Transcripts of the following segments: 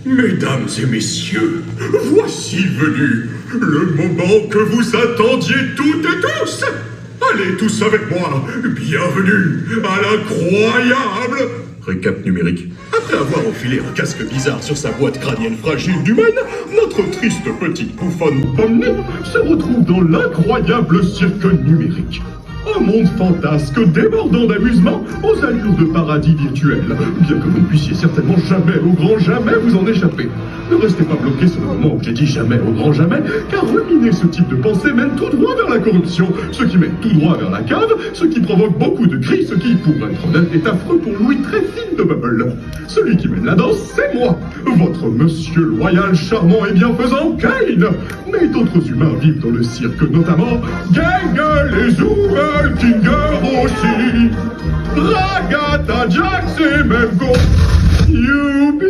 Mesdames et messieurs, voici venu le moment que vous attendiez toutes et tous. Allez tous avec moi, bienvenue à l'incroyable récap numérique. Après avoir enfilé un casque bizarre sur sa boîte crânienne fragile d'humaine, notre triste petite bouffonne Pomni se retrouve dans l'incroyable cirque numérique. Un monde fantasque débordant d'amusement aux allures de paradis virtuel, bien que vous ne puissiez certainement jamais, au grand jamais, vous en échapper. Ne restez pas bloqué sur le moment où j'ai dit jamais, au grand jamais, car ruminer ce type de pensée mène tout droit vers la corruption, ce qui mène tout droit vers la cave, ce qui provoque beaucoup de cris, ce qui, pour être honnête, est affreux pour Louis très fine de Bubble. Celui qui mène la danse, c'est moi, votre monsieur loyal, charmant et bienfaisant Kane. Mais d'autres humains vivent dans le cirque, notamment Gang les Zoomel Kinger aussi, Ragata Jax et même Go Youbi.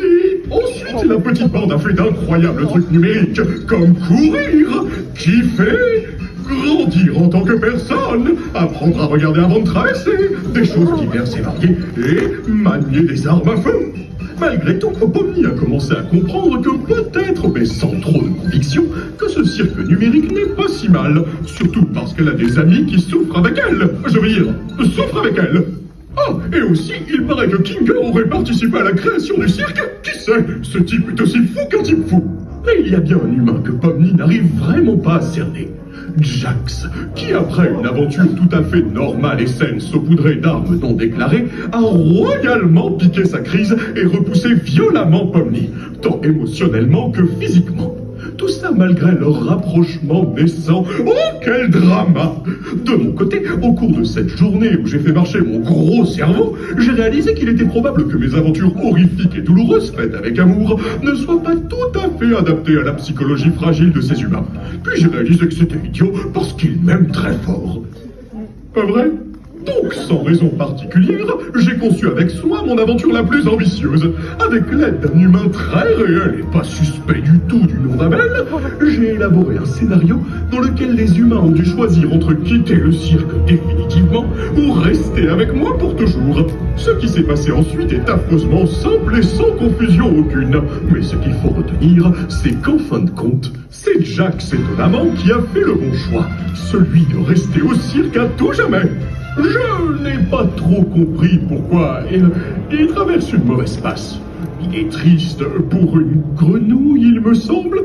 Ensuite, la petite bande a fait d'incroyables trucs numériques, comme courir, kiffer, grandir en tant que personne, apprendre à regarder avant de traverser, des choses diverses et variées, et manier des armes à feu. Malgré tout, Pomni a commencé à comprendre que peut-être, mais sans trop de conviction, que ce cirque numérique n'est pas si mal, surtout parce qu'elle a des amis qui souffrent avec elle. Je veux dire, souffrent avec elle. Ah, et aussi, il paraît que Kinger aurait participé à la création du cirque. Qui sait, ce type est aussi fou qu'un type fou. Mais il y a bien un humain que Pomni n'arrive vraiment pas à cerner. Jax, qui après une aventure tout à fait normale et saine saupoudrée d'armes non déclarées, a royalement piqué sa crise et repoussé violemment Pomni, tant émotionnellement que physiquement. Tout ça malgré leur rapprochement naissant. Oh, quel drama! De mon côté, au cours de cette journée où j'ai fait marcher mon gros cerveau, j'ai réalisé qu'il était probable que mes aventures horrifiques et douloureuses faites avec amour ne soient pas tout à fait adaptées à la psychologie fragile de ces humains. Puis j'ai réalisé que c'était idiot parce qu'ils m'aiment très fort. Pas vrai? Donc, sans raison particulière, j'ai conçu avec soin mon aventure la plus ambitieuse. Avec l'aide d'un humain très réel et pas suspect du tout du nom d'Abel, j'ai élaboré un scénario dans lequel les humains ont dû choisir entre quitter le cirque définitivement ou rester avec moi pour toujours. Ce qui s'est passé ensuite est affreusement simple et sans confusion aucune. Mais ce qu'il faut retenir, c'est qu'en fin de compte, c'est Jax étonnamment qui a fait le bon choix, celui de rester au cirque à tout jamais. Je n'ai pas trop compris pourquoi il traverse une mauvaise passe. Il est triste pour une grenouille, il me semble.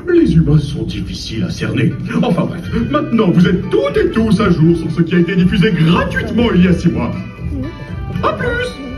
Les humains sont difficiles à cerner. Enfin bref, maintenant vous êtes toutes et tous à jour sur ce qui a été diffusé gratuitement il y a 6 mois. A plus!